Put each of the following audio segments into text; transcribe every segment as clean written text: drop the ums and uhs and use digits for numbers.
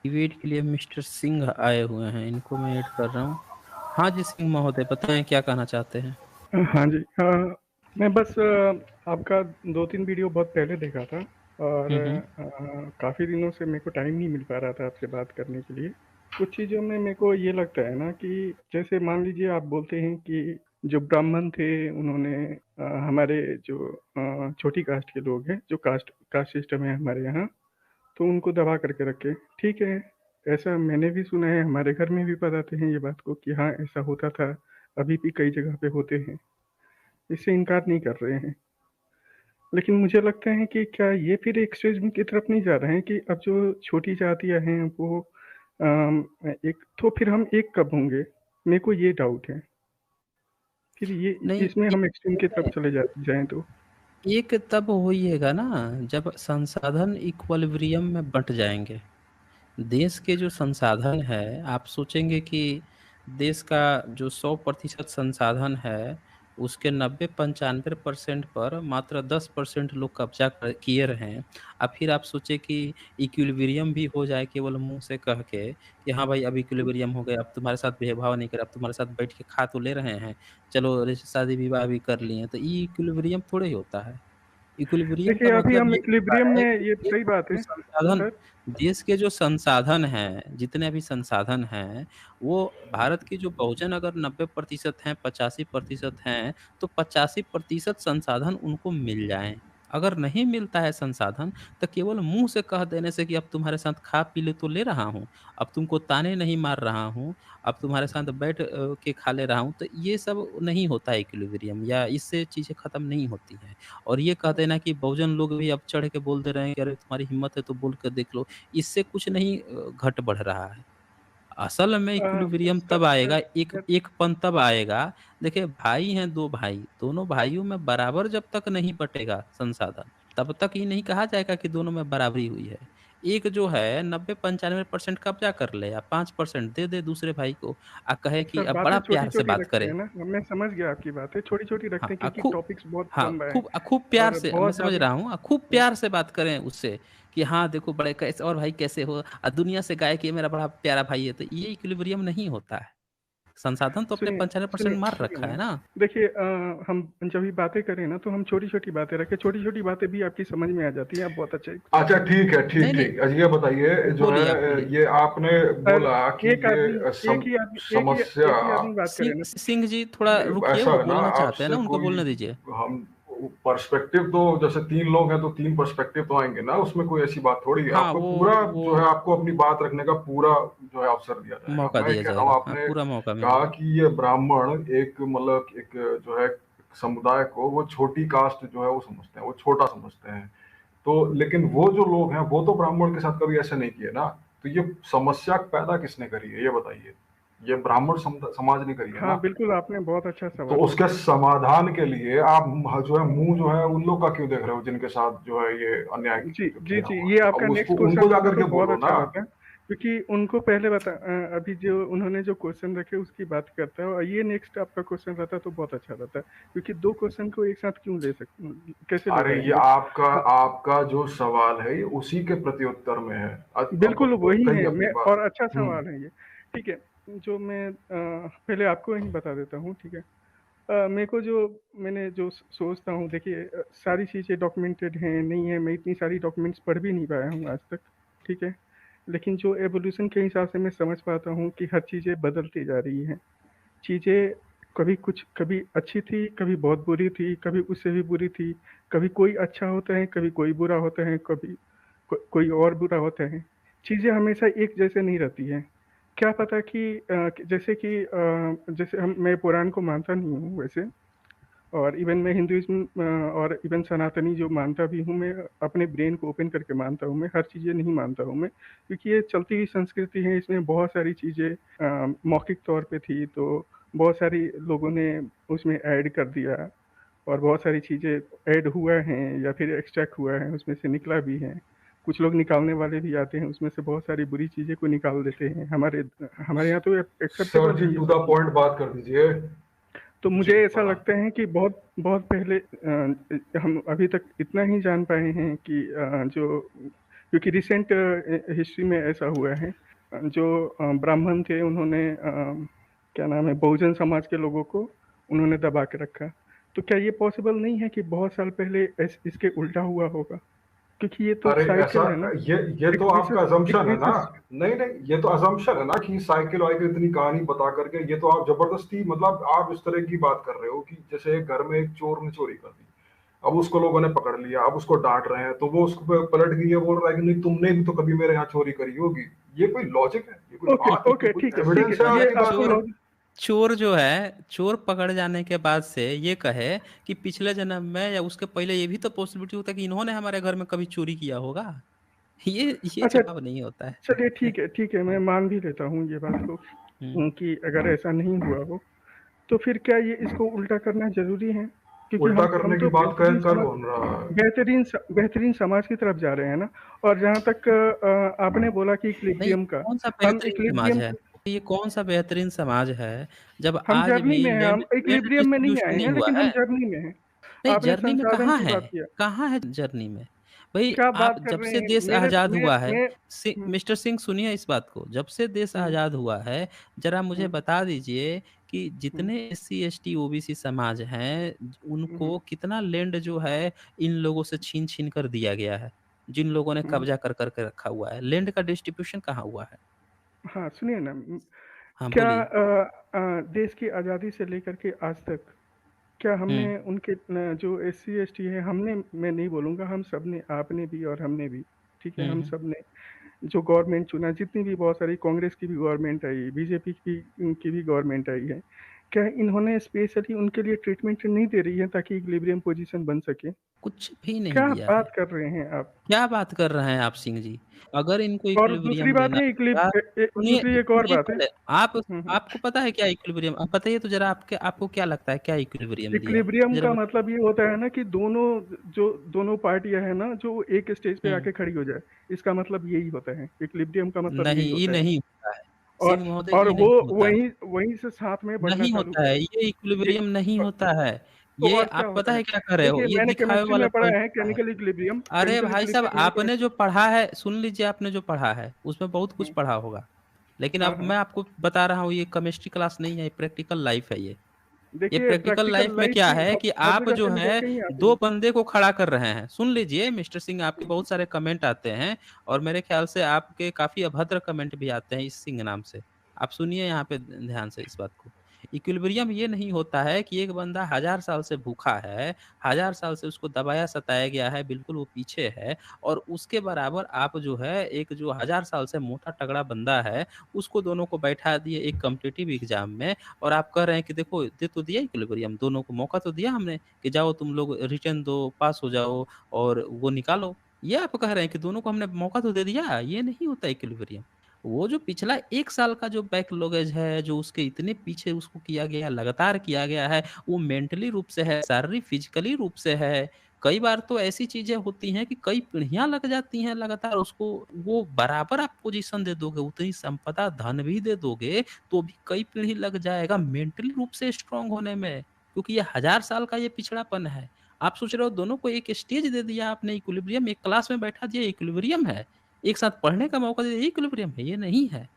Debate के लिए mister Singh आए हुए हैं, इनको मैं ऐड कर रहा हूँ। हाँ जी, सिंह महोदय बताएं क्या कहना चाहते हैं। हाँ जी। मैं बस आपका 2-3 वीडियो बहुत पहले देखा था और हम्म। काफ़ी दिनों से मेरे को टाइम नहीं मिल पा रहा था आपसे बात करने के लिए। कुछ चीज़ों में मेरे को ये लगता है ना कि जैसे मान लीजिए आप बोलते हैं कि जो ब्राह्मण थे उन्होंने हमारे जो छोटी कास्ट के लोग हैं, जो कास्ट कास्ट सिस्टम है हमारे यहाँ, तो उनको दबा करके रखे। ठीक है, ऐसा मैंने भी सुना है, हमारे घर में भी बताते हैं ये बात को कि हाँ ऐसा होता था, अभी भी कई जगह पे होते हैं, इससे इनकार नहीं कर रहे हैं। लेकिन मुझे लगता है कि क्या ये फिर एक्सट्रीज्म की तरफ नहीं जा रहे हैं कि अब जो छोटी जातियां हैं वो एक तो फिर हम एक कब होंगे? मेरे को ये डाउट है। फिर ये नहीं, इसमें हम एक्सट्रीम की तरफ चले जाएं तो एक तब होइएगा ना जब संसाधन इक्विलिब्रियम में बंट जाएंगे। देश के जो संसाधन है, आप सोचेंगे कि देश का जो 100% संसाधन है उसके 90-95% पर मात्र 10% लोग कब्जा किए रहे। अब फिर आप सोचे कि इक्विलिब्रियम भी हो जाए केवल मुंह से कह के कि हाँ भाई अब इक्विलिब्रियम हो गया, अब तुम्हारे साथ भेदभाव नहीं कर, अब तुम्हारे साथ बैठ के खा तो ले रहे हैं, चलो शादी विवाह भी कर लिए, तो ये इक्विलिब्रियम थोड़े ही होता है। इक्विलिब्रियम का देखिए अभी मतलब हम ये होता इक्विलिब्रियम है में, कि ये देश सही के बात जो है संसाधन, सर। देश के जो संसाधन हैं, जितने भी संसाधन हैं, वो भारत की जो बहुजन अगर 90% हैं, 85% हैं, तो 85% संसाधन उनको मिल जाएं। अगर नहीं मिलता है संसाधन, तो केवल मुंह से कह देने से कि अब तुम्हारे साथ खा पी ले तो ले रहा हूँ, अब तुमको ताने नहीं मार रहा हूँ, अब तुम्हारे साथ बैठ के खा ले रहा हूँ, तो ये सब नहीं होता है इक्विलिब्रियम, या इससे चीजें खत्म नहीं होती हैं। और ये कह देना कि बहुजन लोग भी अब चढ़ के बोल दे रहे हैं कि अरे तुम्हारी हिम्मत है तो बोल कर देख लो, इससे कुछ नहीं घट बढ़ रहा है। असल में इक्विलिब्रियम सर तब आएगा, एक सर एकपन तब आएगा। देखिए भाई हैं दो भाई, दोनों भाइयों में बराबर जब तक नहीं बटेगा संसाधन, तब तक ये नहीं कहा जाएगा कि दोनों में बराबरी हुई है। एक जो है 90-95% कब्जा कर ले, या 5% दे दे दूसरे भाई को, आ कहे कि सर अब बातें बड़ा छोटी प्यार से छोटी बात रखते करे। हैं ना, मैं समझ गया आपकी बातें छोटी छोटी रखते हाँ हैं क्योंकि खूब, टॉपिक्स बहुत हाँ लंबा है खूब प्यार और से मैं बहुत समझ ज़्यादा। रहा हूँ, खूब प्यार से बात करें उससे कि हाँ देखो बड़े कैसे, और भाई कैसे हो, दुनिया से गाय कि ये मेरा बड़ा प्यारा भाई है, तो ये इक्विलिब्रियम नहीं होता है। संसाधन तो अपने सुनिए 95% सुनिए मार सुनिए रखा ना, है ना। देखिए हम जब भी बातें करें ना तो हम छोटी छोटी बातें रखें, छोटी छोटी बातें भी आपकी समझ में आ जाती हैं, आप बहुत अच्छे अच्छा ठीक है, नहीं ठीक नहीं, ठीक। अच्छा ये बताइए, जो बोलिए आप है बोलिए। ये आपने सर। बोला कि एक आदमी, ये समस्या, एक ही आदमी बात करे सिंह ना। सिंह जी थोड़ा रुकिए, ऐसा वो है ना, बोलना चाहते हैं आपसे ना, उनको कोई, बोलने दीजिए। हम पर्सपेक्टिव तो जैसे तीन लोग हैं तो तीन पर्सपेक्टिव तो आएंगे ना, उसमें कोई ऐसी बात थोड़ी है। हाँ आपको पूरा वो जो है आपको अपनी बात रखने का पूरा जो है अवसर दिया जाएगा। मौका मैं दिया कह रहा हूँ, जाएगा, हाँ आपने पूरा मौका कहा मिलेगा। कि ये ब्राह्मण एक मतलब एक जो है समुदाय को वो छोटी कास्ट जो है वो समझते हैं, वो छोटा समझते हैं। तो लेकिन वो जो लोग हैं वो तो ब्राह्मण के साथ कभी ऐसे नहीं किए ना। तो ये समस्या पैदा किसने करी है ये बताइए। ये ब्राह्मण समाज ने करी है हाँ ना। बिल्कुल, आपने बहुत अच्छा तो सवाल उसके पूछा। समाधान के लिए आप जो है मुंह जो है उन लोग का क्यों देख रहे हो जिनके साथ जो है ये अन्याय जी जी किया जी, हुआ ये है। आपका अब नेक्स्ट उसको क्वेश्चन उनको रहता जाकर तो के बहुत बोलो अच्छा ना। रहता, क्योंकि उनको पहले बता अभी जो उन्होंने जो क्वेश्चन रखे उसकी बात करता है, और ये नेक्स्ट आपका क्वेश्चन रहता तो बहुत अच्छा रहता, क्योंकि दो क्वेश्चन को एक साथ क्यों ले सकते, कैसे ले अरे ये पाएंगे। आपका हाँ आपका जो सवाल है ये उसी के प्रत्युत्तर में है। बिल्कुल अब वही कही है, अपनी मैं बात। और अच्छा हम्म। सवाल है ये। ठीक है, जो मैं पहले आपको ही बता देता हूँ, ठीक है। मेरे को जो मैंने जो सोचता हूँ, देखिए सारी चीज़ें डॉक्यूमेंटेड हैं नहीं है, मैं इतनी सारी डॉक्यूमेंट्स पढ़ भी नहीं पाया हूँ आज तक, ठीक है। लेकिन जो एवोल्यूशन के हिसाब से मैं समझ पाता हूँ कि हर चीज़ें बदलती जा रही हैं। चीज़ें कभी कुछ, कभी अच्छी थी, कभी बहुत बुरी थी, कभी उससे भी बुरी थी, कभी कोई अच्छा होता है, कभी कोई बुरा होता है, कभी कोई और बुरा होता है। चीज़ें हमेशा एक जैसे नहीं रहती हैं। क्या पता कि जैसे कि जैसे हम, मैं पुराण को मानता नहीं हूँ वैसे, और इवन मैं हिंदुइज्म और इवन सनातनी जो मानता भी हूँ, मैं अपने ब्रेन को ओपन करके मानता हूँ, मैं हर चीज़ें नहीं मानता हूँ मैं, क्योंकि ये चलती हुई संस्कृति है, इसमें बहुत सारी चीज़ें मौखिक तौर पे थी, तो बहुत सारी लोगों ने उसमें ऐड कर दिया, और बहुत सारी चीज़ें ऐड हुआ हैं या फिर एक्सट्रैक्ट हुआ है, उसमें से निकला भी है। कुछ लोग निकालने वाले भी आते हैं, उसमें से बहुत सारी बुरी चीज़ें को निकाल देते हैं। हमारे हमारे यहाँ तो सर एक्सेप्टेबल जी है ये to the sub cheese. Point बात कर दीजिए। तो जी मुझे ऐसा बना। लगता है कि बहुत बहुत पहले हम अभी तक इतना ही जान पाए हैं कि जो क्योंकि रिसेंट हिस्ट्री में ऐसा हुआ है, जो ब्राह्मण थे उन्होंने क्या नाम है, बहुजन समाज के लोगों को उन्होंने दबा के रखा। तो क्या ये पॉसिबल नहीं है कि बहुत साल पहले इसके उल्टा हुआ होगा? क्योंकि ये तो अरे ऐसा, साइकिल है ना, ये एक तो आपका एक अजम्पशन है ना। विशेष। नहीं नहीं, ये तो अजम्पशन है ना कि साइकिल वाइकिल इतनी कहानी बता करके, ये तो आप जबरदस्ती, मतलब आप इस तरह की बात कर रहे हो कि जैसे घर में एक चोर ने चोरी कर दी, अब उसको लोगों ने पकड़ लिया, अब उसको डांट रहे हैं, तो वो उसको पलट गई है, बोल रहा है कि नहीं तुमने भी तो कभी मेरे यहाँ चोरी करी होगी। ये कोई लॉजिक है? ये कोई ओके बात है? ओके, कोई ठीक है ठीक एविडेंस है है, ये आपके पास आपको में? चोर लॉजिक। चोर जो है, चोर पकड़ जाने के बाद से ये कहे कि पिछले जन्म में या उसके पहले ये भी तो पॉसिबिलिटी होता है कि इन्होंने हमारे घर में कभी चोरी किया होगा। ये अच्छा, जवाब नहीं होता है। चलिए ठीक है, मैं मान भी लेता हूँ ये बात को, हम्म। कि अगर ऐसा नहीं हुआ हो तो फिर क्या ये इसको उल्टा करना जरूरी है? क्योंकि उल्टा हम करने की तो बात कर कर कौन रहा है? बेहतरीन समाज की तरफ जा रहे हैं ना। और जहाँ तक आपने बोला कि नहीं, इक्विलिब्रियम का, कौन सा हम बेहतरीन समाज इक्विलिब्रियम है? ये कौन सा बेहतरीन समाज है जब हम आज जर्नी भी में हैं, लैंड हम लैंड इक्विलिब्रियम में नहीं डिस्ट्रीब्यूशन आए नहीं हैं, हुआ लेकिन हम है? जर्नी में हैं। नहीं, आपने जर्नी में संसाधन कहाँ की है? बात किया। कहाँ है जर्नी में? भाई क्या आप बात कर जब रहे से हैं? देश मेरे आजाद मैं हुआ है, मैं मिस्टर सिंह सुनिए इस बात को, जब से देश हम्म, आजाद हुआ है, जरा मुझे हम्म, बता दीजिए कि हम्म, जितने एससी एसटी ओबीसी समाज हैं, हम्म, उनको कितना लैंड जो है इन लोगों से छीन छीन कर दिया गया है, जिन लोगों ने हम्म। कब्जा कर करके रखा हुआ है, लैंड का डिस्ट्रीब्यूशन कहाँ हुआ है? हाँ सुनिए ना, हाँ क्या बोलिए। देश की आज़ादी से लेकर के आज तक क्या हमने हम्म। उनके जो एससी एसटी है, हमने, मैं नहीं बोलूँगा, हम सब ने, आपने भी और हमने भी, ठीक है, हम हम्म। सब ने जो गवर्नमेंट चुना, जितनी भी, बहुत सारी कांग्रेस की भी गवर्नमेंट आई, बीजेपी की भी गवर्नमेंट आई है, क्या इन्होंने स्पेशली उनके लिए ट्रीटमेंट नहीं दे रही है ताकि इक्विलिब्रियम पोजीशन बन सके? कुछ भी नहीं क्या दिया है। बात कर रहे हैं आप? क्या बात कर रहे हैं आप सिंह जी? अगर इनको और दूसरी इक्विलिब्रियम बात देना है, था, सुनिए दूसरी एक और सुनिए बात है। पहले, आप हम्म। आपको पता है क्या इक्विलिब्रियम? आप बताइए तो जरा, आपको क्या लगता है क्या इक्विलिब्रियम दिया है? इक्विलिब्रियम जरा का मतलब ये होता है ना कि दोनों पार्टियां हैं ना, जो एक स्टेज पे हम्म। आके खड़ी हो जाए। इसका मतलब यही होता है, इक्विलिब्रियम का मतलब नहीं, यही ये होता है। नहीं होता है। और सिंह महोदय और ये वो नहीं होता है। वहीं वहीं से साथ में बढ़ना नहीं चालू होता है, करे। ये ये इक्विलिब्रियम नहीं होता है। तो ये और क्या आप पता होता है? है क्या कर रहे हो? देखिए, ये मैंने दिखावे केमिस्ट्री वाला में पढ़ा पॉइंट है, होता है। अरे केमिकल भाई साहब, इक्विलिब्रियम मैंने पढ़ा। आपने जो पढ़ा है, सुन लीजिए, आपने जो पढ़ा है उसमें बहुत कुछ हम्म, पढ़ा होगा, लेकिन हाँ अब हाँ। मैं आपको बता रहा हूँ, ये केमिस्ट्री क्लास नहीं है, ये प्रैक्टिकल लाइफ है ये देखिए, प्रैक्टिकल प्रैक्टिकल लाइफ में लाइफ क्या भी है हर कि हर आप जगह जो से निकल है के ही आती दो है। बंदे को खड़ा कर रहे हैं। सुन लीजिए मिस्टर सिंह, आपके बहुत सारे कमेंट आते हैं, और मेरे ख्याल से आपके काफी अभद्र कमेंट भी आते हैं इस सिंह नाम से। आप सुनिए यहाँ पे ध्यान से इस बात को। इक्विलिब्रियम ये नहीं होता है कि एक बंदा 1000 साल से भूखा है, 1000 साल से उसको दबाया सताया गया है, बिल्कुल वो पीछे है, और उसके बराबर आप जो है एक जो 1000 साल से मोटा तगड़ा बंदा है, उसको दोनों को बैठा दिए एक कॉम्पिटिटिव एग्जाम में, और आप कह रहे हैं कि देखो दे तो दिया इक्विलिब्रियम, दोनों को मौका तो दिया हमने कि जाओ तुम लोग रिटर्न दो, पास हो जाओ और वो निकालो। ये आप कह रहे हैं कि दोनों को हमने मौका तो दे दिया, ये नहीं होता इक्विलिब्रियम। वो जो पिछला 1 साल का जो बैकलॉगेज है, जो उसके इतने पीछे उसको किया गया, लगातार किया गया है, वो मेंटली रूप से है, शारीरिक फिजिकली रूप से है। कई बार तो ऐसी चीजें होती हैं कि कई पीढ़ियां लग जाती हैं लगातार उसको, वो बराबर आप पोजीशन दे दोगे, उतनी संपदा धन भी दे दोगे, तो भी कई पीढ़ी लग जाएगा मेंटली रूप से स्ट्रांग होने में, क्योंकि ये 1000 साल का ये पिछड़ापन है। आप सोच रहे हो दोनों को एक स्टेज दे दिया आपने, इक्विलिब्रियम, एक क्लास में बैठा दिया, इक्विलिब्रियम है, एक साथ पढ़ने का मौका दे दिया, इक्विलिब्रियम है, ये नहीं है।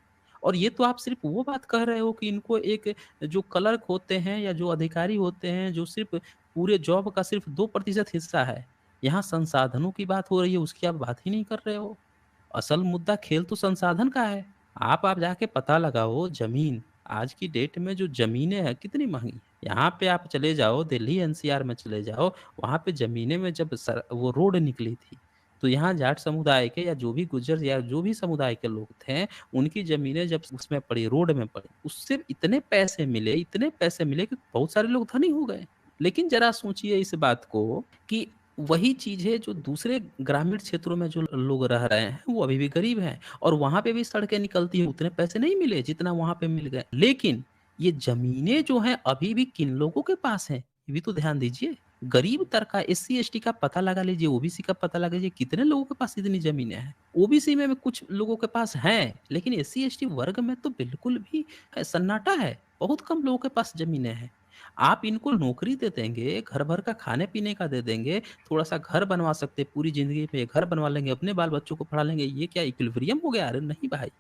और ये तो आप सिर्फ वो बात कह रहे हो कि इनको एक जो क्लर्क होते हैं या जो अधिकारी होते हैं, जो सिर्फ पूरे जॉब का सिर्फ 2% हिस्सा है, यहाँ संसाधनों की बात हो रही है, उसकी आप बात ही नहीं कर रहे हो। असल मुद्दा खेल तो संसाधन का है। आप जाके पता लगाओ, जमीन आज की डेट में जो जमीनें हैं कितनी महंगी है। यहाँ पे आप चले जाओ, दिल्ली एनसीआर में चले जाओ, वहां पे जमीनें में जब वो रोड निकली थी, तो यहाँ जाट समुदाय के या जो भी गुज्जर या जो भी समुदाय के लोग थे, उनकी जमीनें जब उसमें पड़ी, रोड में पड़ी, उससे इतने पैसे मिले कि बहुत सारे लोग धनी हो गए। लेकिन जरा सोचिए इस बात को कि वही चीज है जो दूसरे ग्रामीण क्षेत्रों में जो लोग रह रहे हैं, वो अभी भी गरीब हैं, और वहां पे भी सड़कें निकलती हैं, उतने पैसे नहीं मिले जितना वहां पे मिल गए। लेकिन ये जमीनें जो हैं अभी भी किन लोगों के पास हैं, ये भी तो ध्यान दीजिए। गरीब तबका, एससी एसटी का पता लगा लीजिए, ओबीसी का पता लगा लीजिए, कितने लोगों के पास इतनी जमीनें हैं। ओबीसी में कुछ लोगों के पास हैं, लेकिन एससी एसटी वर्ग में तो बिल्कुल भी सन्नाटा है, बहुत कम लोगों के पास जमीनें हैं। आप इनको नौकरी दे देंगे, घर भर का खाने-पीने का दे देंगे, थोड़ा-सा घर बनवा सकते हैं, पूरी ज़िंदगी में घर बनवा लेंगे, अपने बाल-बच्चों को पढ़ा लेंगे, ये क्या इक्विलिब्रियम हो गया? अरे नहीं भाई,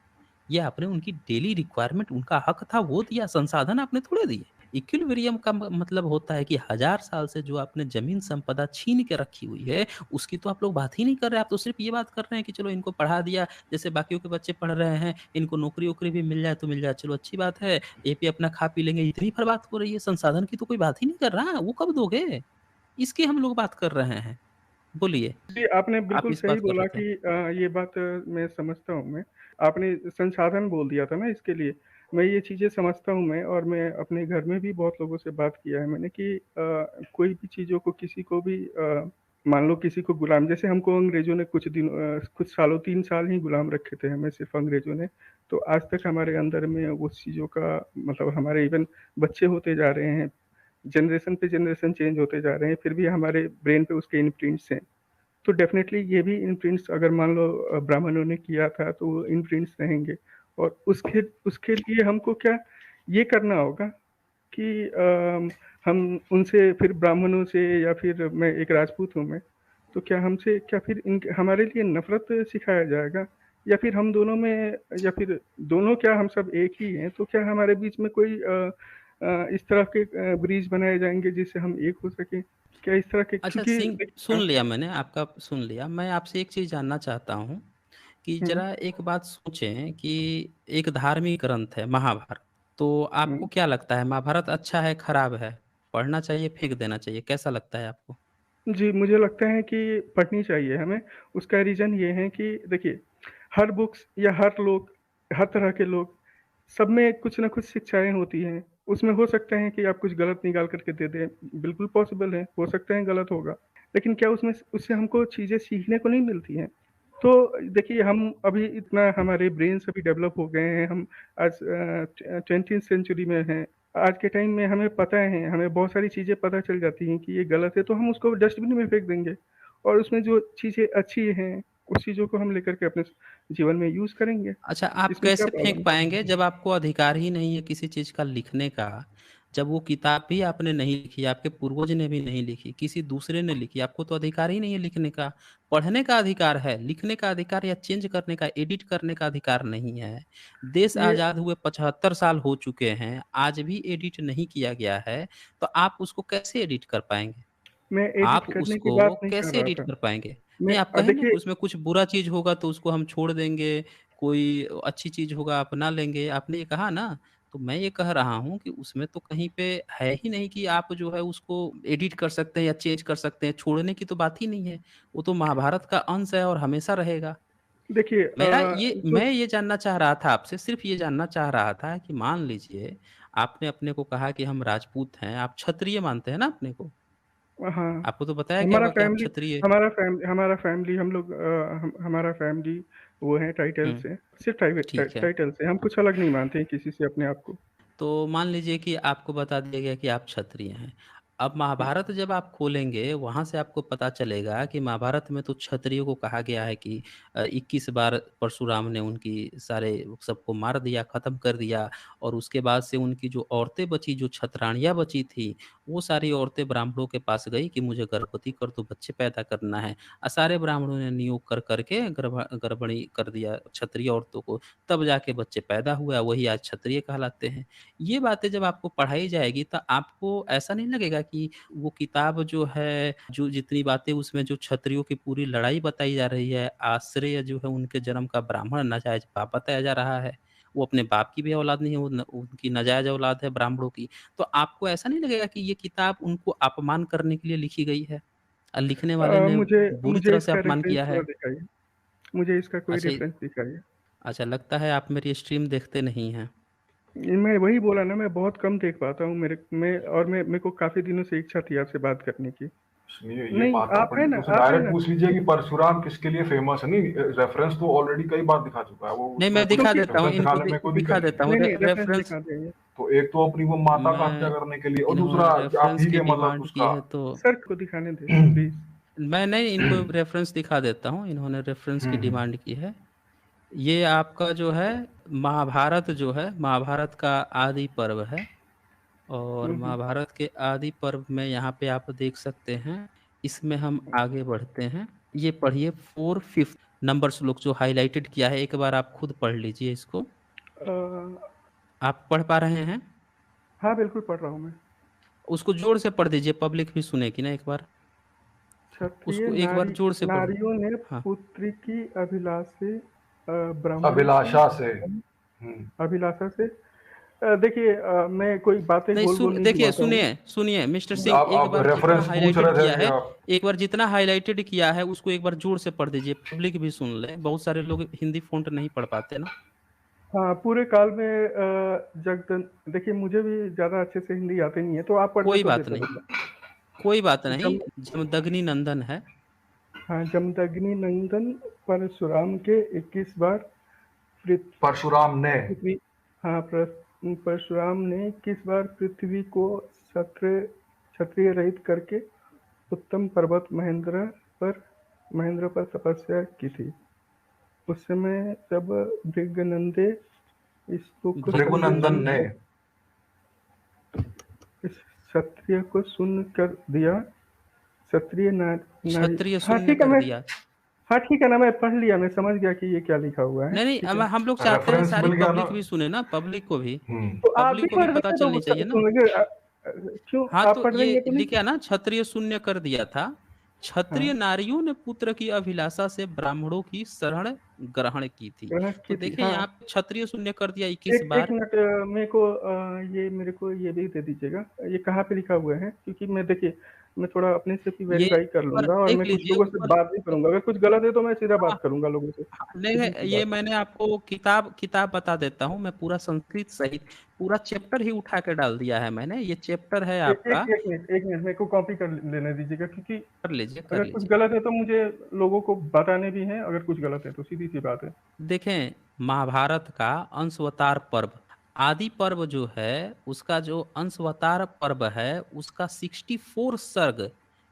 ये आपने उनकी डेली रिक्वायरमेंट उनका हक था वो दिया, संसाधन आपने थोड़े दिए। इक्विलिब्रियम का मतलब होता है कि 1000 साल से जो आपने ज़मीन संपदा छीन के रखी हुई है, उसकी तो आप लोग बात ही नहीं कर रहे, आप तो सिर्फ़ ये बात कर रहे हैं कि चलो इनको पढ़ा दिया, जैसे बाकियों के बच्चे पढ़ रहे हैं, इनको नौकरी-वोकरी भी मिल जाए तो मिल जाए, चलो अच्छी बात है, ये भी अपना खा पी लेंगे, इतनी भर बात हो रही है, संसाधन की तो कोई बात ही नहीं कर रहा, वो कब दोगे? इसकी हम लोग बात कर रहे हैं। बोलिए, जी, आपने आप बिल्कुल इस सही बात कर बोला रहे थे। कि ये बात मैं समझता हूँ मैं। आपने संसाधन बोल दिया था ना इसके लिए, मैं ये चीज़ें समझता हूँ मैं और मैं अपने घर में भी बहुत लोगों से बात किया है मैंने कि कोई भी चीज़ों को किसी को भी मान लो किसी को गुलाम जैसे हमको अंग्रेज़ों ने कुछ सालों 3 साल ही गुलाम रखे थे हमें सिर्फ़ अंग्रेज़ों ने। तो आज तक हमारे अंदर में उस चीज़ों का मतलब हमारे इवन बच्चे होते जा रहे हैं, जनरेशन पे जनरेशन चेंज होते जा रहे हैं, फिर भी हमारे ब्रेन पे उसके इम्प्रिंट्स हैं। तो डेफ़िनेटली ये भी इम्प्रिंट्स अगर मान लो ब्राह्मणों ने किया था तो वो इम्प्रिंट्स रहेंगे और उसके उसके लिए हमको क्या ये करना होगा कि हम उनसे फिर ब्राह्मणों से या फिर मैं एक राजपूत हूँ मैं, तो क्या हमसे क्या फिर इन हमारे लिए नफ़रत सिखाया जाएगा? या फिर हम दोनों में या फिर दोनों क्या हम सब एक ही हैं, तो क्या हमारे बीच में कोई इस तरह के ब्रिज बनाए जाएँगे जिससे हम एक हो सकें? क्या इस तरह के अच्छा क्योंकि सुन लिया मैंने, आपका सुन लिया। मैं आपसे एक चीज़ जानना चाहता हूँ कि हुँ, ज़रा एक बात सोचें कि एक धार्मिक ग्रंथ है महाभारत, तो हुँ। आपको क्या लगता है महाभारत अच्छा है, खराब है? पढ़ना चाहिए, फेंक देना चाहिए, कैसा लगता है आपको? जी, मुझे लगता है कि पढ़नी चाहिए हमें। उसका रीज़न ये है कि देखिए, हर बुक्स या हर तरह के लोग, सब में कुछ न कुछ शिक्षाएँ होती हैं। उसमें हो सकता है कि आप कुछ गलत निकाल कर के दे दें, बिल्कुल पॉसिबल है, हो सकता है गलत होगा। लेकिन क्या उसमें से उससे हमको चीज़ें सीखने को नहीं मिलती हैं? तो देखिए, हम अभी इतना हमारे ब्रेन्स अभी डेवलप हो गए हैं, हम आज 20th सेंचुरी में हैं। आज के टाइम में हमें पता है, हमें बहुत सारी चीज़ें पता चल जाती हैं कि ये गलत है, तो हम उसको डस्टबिन में फेंक देंगे और उसमें जो चीज़ें अच्छी हैं, उस चीज़ों को हम लेकर के अपने जीवन में यूज़ करेंगे। अच्छा, आप इसमें क्या कैसे फेंक प्रॉब्लम है? पाएँगे जब आपको अधिकार ही नहीं है किसी चीज़ का लिखने का? जब वो किताब भी आपने नहीं लिखी, आपके पूर्वज ने भी नहीं लिखी, किसी दूसरे ने लिखी, आपको तो अधिकार ही नहीं है लिखने का। पढ़ने का अधिकार है, लिखने का अधिकार या चेंज करने का, एडिट करने का अधिकार नहीं है। देश ये आज़ाद हुए 75 साल हो चुके हैं, आज भी एडिट नहीं किया गया है, तो आप उसको कैसे एडिट कर पाएँगे? मैं आप एडिट करने की उसको बात नहीं कर कैसे रहा एडिट था। कर पाएँगे? मैं नहीं, आप कहें ना देखिए कि उसमें कुछ बुरा चीज़ होगा तो उसको हम छोड़ देंगे, कोई अच्छी चीज़ होगा अपना लेंगे, आपने ये कहा ना, तो मैं ये कह रहा हूँ कि उसमें तो कहीं पे है ही नहीं कि आप जो है उसको एडिट कर सकते हैं या चेंज कर सकते हैं, छोड़ने की तो बात ही नहीं है। वो तो महाभारत का अंश है और हमेशा रहेगा। देखिए जो मैं ये जानना चाह रहा था आपसे, सिर्फ़ ये जानना चाह रहा था कि मान लीजिए, आपने अपने को कहा कि हम राजपूत हैं, आप क्षत्रिय मानते हैं ना अपने को? हाँ, आपको तो बताया गया होगा कि आप क्षत्रिय हमारा फैमिली हम लोग हमारा फैमिली वो है टाइटल हुँ, से, सिर्फ़ ठीक है। टाइटल से, हम कुछ अलग नहीं मानते हैं किसी से अपने आप को। तो मान लीजिए कि आपको बता दिया गया कि आप क्षत्रिय हैं। अब हुँ, महाभारत जब आप खोलेंगे, वहाँ से आपको पता चलेगा कि महाभारत में तो क्षत्रियों को कहा गया है कि 21 बार परशुराम ने उनकी सारे सबको मार दिया, खत्म कर दिया और उसके बाद से उनकी जो औरतें बची, जो क्षत्राणियाँ बची थी, वो सारी औरतें ब्राह्मणों के पास गई कि मुझे गर्भवती कर दो, बच्चे पैदा करना है। सारे ब्राह्मणों ने नियोग कर कर के गर्भिणी कर दिया क्षत्रिय औरतों को, तब जाके बच्चे पैदा हुआ, वही आज क्षत्रिय कहलाते हैं। ये बातें जब आपको पढ़ाई जाएगी तो आपको ऐसा नहीं लगेगा कि वो किताब जो है, जो जितनी बातें उसमें जो क्षत्रियों की पूरी लड़ाई बताई जा रही है, आश्रय जो है उनके जन्म का ब्राह्मण नाजायज़ बाप बताया जा रहा है। वो अपने बाप की भी औलाद नहीं है, वो उनकी नाजायज़ औलाद है ब्राह्मणों की। तो आपको ऐसा नहीं लगेगा कि ये किताब उनको अपमान करने के लिए लिखी गई है? लिखने वाले ने मुझे बुरी मुझे तरह से इसका अपमान रेफ़रेंस किया थोड़ा है। दिखाइए। मुझे इसका कोई अच्छा रेफ़रेंस दिखाइए। अच्छा लगता है आप मेरी स्ट्रीम देखते नहीं हैं। मैं वही बोला ना मैं बहुत कम देख पाता हूँ मेरे को काफ़ी दिनों से इच्छा थी आपसे बात करने की। सुनिए ये नहीं, बात आप उनसे आप है डायरेक्ट ना पूछ लीजिए कि परशुराम किसके लिए फेमस है। नहीं, रेफरेंस तो ऑलरेडी कई बार दिखा चुका है वो, नहीं, उसमें मैं कोई दिखा क्योंकि देता हूँ, रेफरेंस इनको दिखाने दि में कोई दिखा दिक्कत नहीं देता है। हूँ नहीं, रेफ़रेंस रेफ़रेंस। दिखा देंगे। तो एक तो अपनी वो माता का हत्या मैं करने के लिए और इन्होंने दूसरा आप रेफ़रेंस ही की के मतलब डिमांड की उसका है तो सर को दिखाने दें प्लीज़। मैं नहीं इनको रेफ़रेंस दिखा देता हूँ, इन्होंने रेफ़रेंस की हम्म। डिमांड की है। ये आपका जो है महाभारत जो है, महाभारत का आदि पर्व है और महाभारत के आदि पर्व में यहाँ पे आप देख सकते हैं, इसमें हम आगे बढ़ते हैं। ये पढ़िए 4 5 नंबर श्लोक जो हाईलाइटेड किया है, एक बार आप खुद पढ़ लीजिए इसको। अ, आप पढ़ पा रहे हैं? हाँ बिल्कुल पढ़ रहा हूँ मैं। उसको जोर से पढ़ दीजिए, पब्लिक भी सुनेगी ना एक बार। क्षत्रिय उसको एक बार जोर से पढ़। नारियों ने हाँ, पुत्र की ब्राह्मणों की अभिलाषा से। हम्म। अभिलाषा से। देखिए, मैं कोई बातें नहीं गोल सुन, गोल नहीं देखिए घुमाता हूँ। सुनिए सुनिए मिस्टर सिंह, आप एक आप बार जितना रेफरेंस पूछ हाईलाइटेड रहे थे किया कि है, आप। एक बार जितना हाईलाइटेड किया है उसको एक बार जोर से पढ़ दीजिए, पब्लिक भी सुन ले, बहुत सारे लोग हिंदी फ़ॉन्ट नहीं पढ़ पाते ना। हाँ, पूरे काल में जगदन, देखिए मुझे भी ज़्यादा अच्छे से हिंदी आते नहीं है, तो आप पढ़ दे कोई तो बात बेहतर नहीं, होगा। कोई बात नहीं। जम जमदग्नि नंदन है। हाँ, जमदग्नि नंदन परशुराम के 21 बार पृथ- परशुराम ने। पृथ्वी, हाँ, परशुराम ने 21 बार पृथ्वी को क्षत्रिय क्षत्रिय रहित करके उत्तम पर्वत महेंद्र पर तपस्या की थी। उस समय जब भृगनंदे इस दुख को भृगुनंदन भृगुनंदन ने। ने। इस क्षत्रिय को शून्य कर दिया। क्षत्रिय नारी, क्षत्रिय हाँ शून्य ठीक है, कर मैं, दिया। हाँ ठीक है ना, मैं पढ़ लिया, मैं समझ गया कि ये क्या लिखा हुआ है, नहीं नहीं, ठीक अब है। हम लोग चाहते हैं रेफरेंस सारी मिल गया ना। पब्लिक भी सुने ना, पब्लिक को भी, हम्म। तो आप भी पब्लिक को भी पढ़ पता देंगे तो चलनी चाहिए ना। सुन लेंगे। क्यों हाँ आप तो पढ़ देंगे ये तो नहीं? लिखा ना, क्षत्रिय शून्य कर दिया था। हाँ, क्षत्रिय नारियों ने पुत्र की अभिलाषा से ब्राह्मणों की शरण ग्रहण की थी। ग्रहण तो की थी, देखें हाँ। यहाँ पे क्षत्रिय शून्य कर दिया 21 एक एक बार। मिनट, मेरे को ये भी दे दीजिएगा, ये कहाँ पे लिखा हुआ है, क्योंकि मैं, देखिए, मैं थोड़ा अपने से भी ये वेरीफाई कर ऊपर लूंगा, और देख मैं कुछ लीजिए, लोगों से ऊपर। बात नहीं करूंगा, अगर कुछ गलत है तो मैं सीधा हाँ, बात करूंगा लोगों से, हाँ, नहीं, सीधी सी ये बात है। मैंने आपको किताब किताब बता देता हूँ, मैं पूरा संस्कृत सहित पूरा चैप्टर ही उठा के डाल दिया है मैंने। ये चैप्टर है आपका। एक मिनट मेरे को कॉपी कर लेने दीजिएगा, क्योंकि कर लीजिए, कर अगर कुछ लीजिए। गलत है तो मुझे लोगों को बताने भी हैं, अगर कुछ गलत है तो सीधी सी बात है। देखें, महाभारत का अंशावतार पर्व, आदि पर्व जो है, उसका जो अंशावतार पर्व है, उसका 64 सर्ग,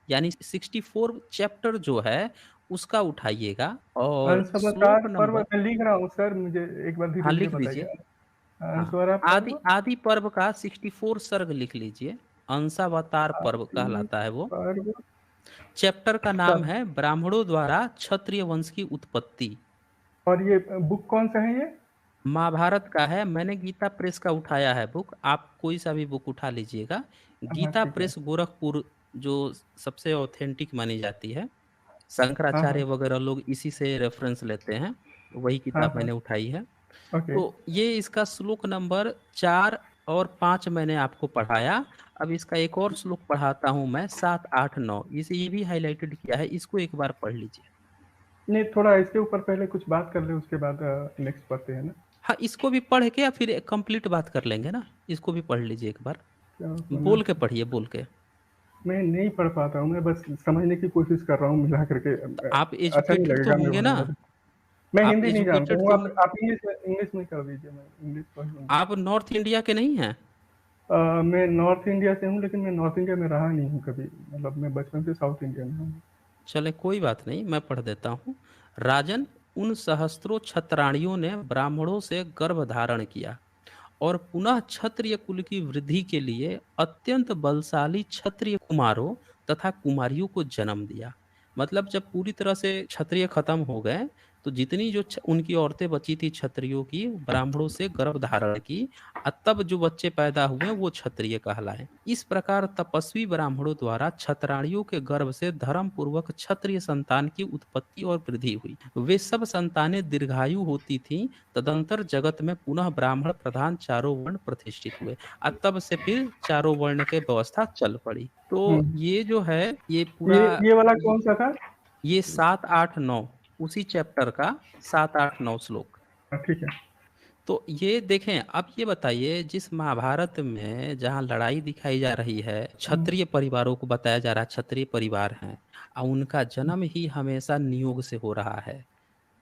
यानी 64 चैप्टर जो है, उसका उठाइएगा। और अंशवतार श्लोक पर्व नंबर। मैं लिख रहा हूँ सर, मुझे एक बार धीरे हाँ, धीरे लिख बताइए। दीजिए। हाँ, अंशवरा आदि पर्व, आदि पर्व का 64 सर्ग लिख लीजिए। अंशावतार पर्व आदि कहलाता है वो। पर्व, चैप्टर का नाम सब। है ब्राह्मणों द्वारा क्षत्रिय वंश की उत्पत्ति। और ये बुक कौन सा है ये? महाभारत का है, मैंने गीता प्रेस का उठाया है बुक, आप कोई सा भी बुक उठा लीजिएगा। हाँ गीता ठीक है। प्रेस गोरखपुर जो सबसे ऑथेंटिक मानी जाती है, हाँ शंकराचार्य हाँ वगैरह लोग इसी से रेफरेंस लेते हैं, वही हाँ किताब हाँ। मैंने उठाई है। ओके। तो ये इसका श्लोक नंबर 4 और 5 मैंने आपको पढ़ाया। अब इसका एक और श्लोक पढ़ाता हूँ मैं, 7 8 9, इसे ये भी हाईलाइटेड किया है, इसको एक बार पढ़ लीजिए। नहीं, थोड़ा इसके ऊपर पहले कुछ बात कर ले, उसके बाद नेक्स्ट पढ़ते हैं ना। हाँ, इसको भी पढ़ के या फिर कंप्लीट बात कर लेंगे ना, इसको भी पढ़ लीजिए एक बार। क्या होना बोल के है? पढ़िए, बोल के। मैं नहीं पढ़ पाता हूँ, मैं बस समझने की कोशिश कर रहा हूँ मिला करके। तो आप अच्छा नहीं एजुकेटेड तो लगेगा मेरे होंगे को ना? बोलने में। मैं आप हिंदी नहीं जानता एजुकेटेड हूँ, तो आप इंग्लिश में कर दीजिए, मैं इंग्लिश पढ़ लूंगा। आप नॉर्थ इंडिया के नहीं हैं? मैं नॉर्थ इंडिया से हूँ, लेकिन मैं नॉर्थ इंडिया में रहा नहीं हूँ कभी, मतलब मैं बचपन से साउथ इंडिया में हूँ। चले, कोई बात नहीं, मैं पढ़ देता हूँ। राजन, उन सहस्त्रों क्षत्राणियों ने ब्राह्मणों से गर्भ धारण किया और पुनः क्षत्रिय कुल की वृद्धि के लिए अत्यंत बलशाली क्षत्रिय कुमारों तथा कुमारियों को जन्म दिया। मतलब जब पूरी तरह से क्षत्रिय खत्म हो गए, तो जितनी जो उनकी औरतें बची थी क्षत्रियों की, ब्राह्मणों से गर्भ धारण की, तब जो बच्चे पैदा हुए वो क्षत्रिय कहलाए। इस प्रकार तपस्वी ब्राह्मणों द्वारा क्षत्राणियों के गर्भ से धर्म पूर्वक क्षत्रिय संतान की उत्पत्ति और वृद्धि हुई। वे सब संतानें दीर्घायु होती थीं। तदंतर जगत में पुनः ब्राह्मण प्रधान चारों वर्ण प्रतिष्ठित हुए, और तब से फिर चारों वर्ण के व्यवस्था चल पड़ी। तो हम्म। ये जो है, ये ये पूरा, ये वाला कौन सा था? ये 7 8 9, उसी चैप्टर का 7 8 9 श्लोक। ठीक है। तो ये देखें, अब ये बताइए, जिस महाभारत में जहाँ लड़ाई दिखाई जा रही है, हम्म, क्षत्रिय परिवारों को बताया जा रहा है, क्षत्रिय परिवार हैं, और उनका जन्म ही हमेशा नियोग से हो रहा है।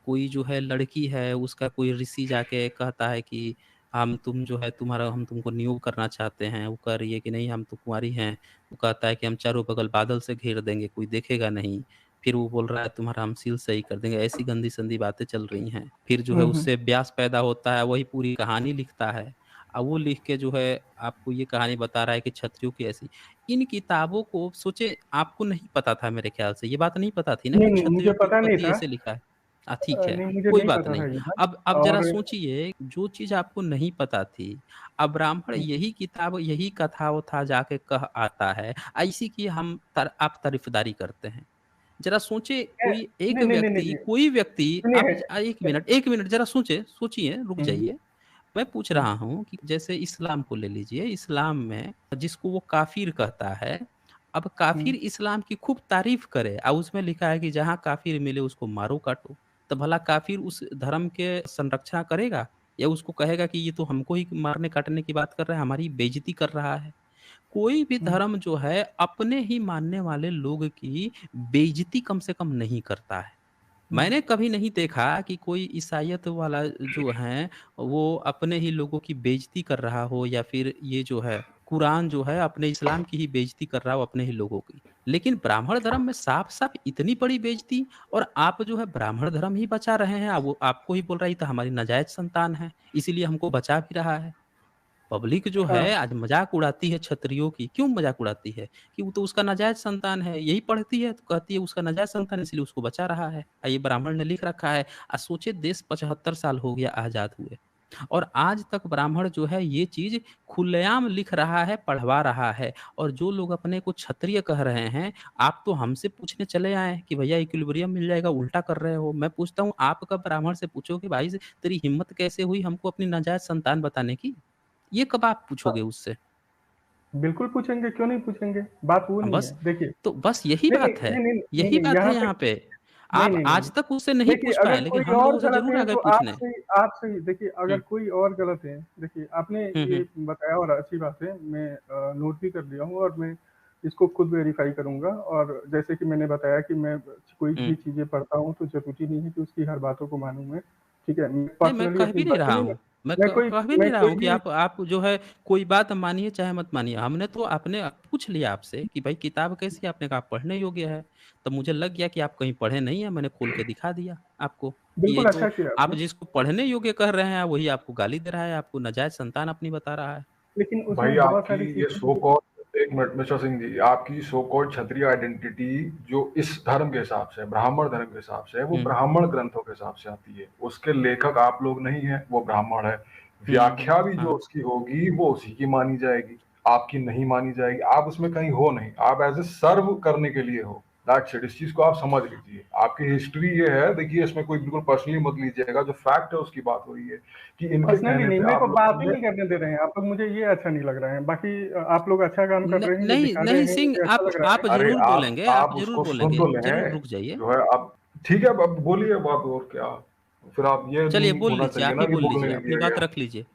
कोई जो है लड़की है, उसका कोई ऋषि जाके कहता है कि हम तुमको नियोग करना चाहते हैं, वो कह रही है कि नहीं, हम तो कुंवारी हैं। वो कहता है कि हम चारों बगल बादल से घेर देंगे, कोई देखेगा नहीं। फिर वो बोल रहा है तुम्हारा हम सील सही कर देंगे, ऐसी गंदी संदी बातें चल रही हैं। फिर जो है हम्म। उससे ब्यास पैदा होता है, वही पूरी कहानी लिखता है। वो लिख के जो है आपको ये कहानी बता रहा है कि क्षत्रियों की ऐसी। इन किताबों को सोचे आपको नहीं पता था मेरे ख्याल से, ये बात नहीं पता थी ना नहीं, कि नहीं, मुझे क्षत्रियों की पता नहीं उत्पत्ति था। ऐसे लिखा है? ठीक है, नहीं, मुझे कोई नहीं बात पता नहीं। था ये बात। अब ज़रा और सोचिए जो चीज़ आपको नहीं पता थी, अब ब्राह्मण हुँ, यही किताब, यही कथा-वथा जाके कह आता है, इसी की हम आप तारीफ़दारी करते हैं। ज़रा सोचिए मैं नहीं, नहीं, नहीं, नहीं, नहीं, कोई व्यक्ति आप सुनिए 1 मिनट ज़रा सोचिए, रुक हुँ, जाइए। मैं पूछ हुँ, रहा हूँ कि जैसे इस्लाम को ले लीजिए, इस्लाम में जिसको वो काफ़िर कहता है, अब हुँ, काफ़िर इस्लाम की खूब तारीफ़ करे और उसमें लिखा है कि जहाँ काफ़िर मिले उसको मारो काटो, तो भला काफ़िर उस धर्म के संरक्षण करेगा? या उसको कहेगा कि ये तो हमको ही मारने काटने की बात कर रहा है, हमारी बेइज़्ज़ती कर रहा है? कोई भी हुँ, धर्म जो है अपने ही मानने वाले लोग की बेइज़्ज़ती कम से कम नहीं करता है। हुँ, मैंने कभी नहीं देखा कि कोई ईसाइयत वाला जो है, वो अपने ही लोगों की बेइज़्ज़ती कर रहा हो, या फिर ये जो है कुरान जो है अपने इस्लाम की ही बेइज़्ज़ती कर रहा हो अपने ही लोगों की। लेकिन ब्राह्मण धर्म में साफ-साफ इतनी बड़ी बेइज़्ज़ती, और आप जो है ब्राह्मण धर्म ही बचा रहे हैं। वो आपको ही बोल रहा है ये तो हमारी नाजायज़ संतान है, इसीलिए हमको बचा भी रहा है। पब्लिक जो हाँ, है आज मज़ाक उड़ाती है क्षत्रियों की, क्यों मज़ाक उड़ाती है? कि वो तो उसका नाजायज़ संतान है, यही पढ़ती है तो कहती है उसका नाजायज़ संतान है इसलिए उसको बचा रहा है। ये ब्राह्मण ने लिख रखा है। सोचिए देश 75 साल हो गया आज़ाद हुए, और आज तक ब्राह्मण जो है ये चीज़ खुलेआम लिख रहा है, पढ़वा रहा है। और जो लोग अपने को क्षत्रिय कह रहे हैं, आप तो हमसे पूछने चले आए कि भैया इक्विलिब्रियम मिल जाएगा, उल्टा कर रहे हो। मैं पूछता हूँ आप कब ब्राह्मण से पूछो कि भाई तेरी हिम्मत कैसे हुई हमको अपनी नाजायज़ संतान बताने की? ये कब आप पूछोगे हाँ, उससे? बिल्कुल पूछेंगे, क्यों नहीं पूछेंगे? बात वो नहीं बस, है, देखिए तो बस यही नहीं, नहीं, बात है, नहीं, नहीं, नहीं, यही नहीं, बात है यहाँ पे यहाँ पे। नहीं, आप नहीं, नहीं, नहीं। आज तक उससे नहीं देखिए, पूछ पाए, अगर लेकिन कोई हम और लोगों से गलत ज़रूर है आ गए तो पूछने। आपसे ही देखिए, अगर हुँ, कोई और गलत है, देखिए आपने हुँ, ये हुँ, बताया और अच्छी बात है, मैं नोट भी कर लिया हूँ और मैं इसको खुद वेरीफ़ाई करूँगा। और जैसे कि मैंने बताया कि मैं कोई हुँ। भी चीज़ें पढ़ता हूँ तो ज़रूरी नहीं है कि उसकी हर बातों को मानूँ मैं, ठीक है? मैं नहीं, मैं पर्सनली कह अपनी भी नहीं रहा सुनिए ना, हूँ। कह भी मैं नहीं रहा कोई हूँ कि भी आप जो है कोई बात मानिए चाहे मत मानिए। हमने तो आपने पूछ लिया आपसे कि भाई किताब कैसी है? आपने कहा पढ़ने योग्य है। तब मुझे लग गया कि आप कहीं पढ़े नहीं हैं, मैंने खोल के दिखा दिया आपको। ये बिल्कुल अच्छा तो किया आप आपने, जिसको पढ़ने योग्य कह रहे हैं, वही आपको गाली दे रहा है, आपको नाजायज़ संतान अपनी बता रहा है। लेकिन भाई उसमें बहुत आपकी सारी ये चीज़ें सो हैं। कॉल्ड, एक मिनट मिस्टर सिंह जी, आपकी सो कॉल्ड क्षत्रिय आइडेंटिटी जो इस धर्म के हिसाब से है, ब्राह्मण धर्म के हिसाब से है, वो हुँ, ब्राह्मण ग्रंथों के हिसाब से आती है। उसके लेखक आप लोग नहीं है, वो ब्राह्मण है। हुँ, व्याख्या भी जो हाँ। उसकी होगी वो उसी की मानी जाएगी, आपकी नहीं मानी जाएगी। आप उसमें कहीं हो नहीं, आप एज ए सर्व करने के लिए हो। That's it. इस चीज को आप समझ लीजिए। आपकी हिस्ट्री ये है, देखिए इसमें कोई बिल्कुल पर्सनली मत लीजिएगा, जो फैक्ट है उसकी बात हो रही है कि इनके पर्सनली कहने नहीं, पे मेरे को आप बात लोगों ही ने नहीं करने दे रहे हैं आप लोग, मुझे ये अच्छा नहीं लग रहा है। बाकी आप लोग अच्छा काम कर रहे हैं, ये नहीं, दिखा रहे नहीं हैं, सिंह, मुझे अच्छा लग रहा है। आप अरे ज़रूर बोलेंगे, आप उसको सुन तो ज़रूर लें, रुक जाइए। जो है आप ठीक है, अब बोलिए बात और क्या। फिर आप ये चलिए नहीं बोल होना लीजिए, चाहिए आप ना ही कि बोल बोलने लीजिए, नहीं अपनी दिया बात गया। रख लीजिए।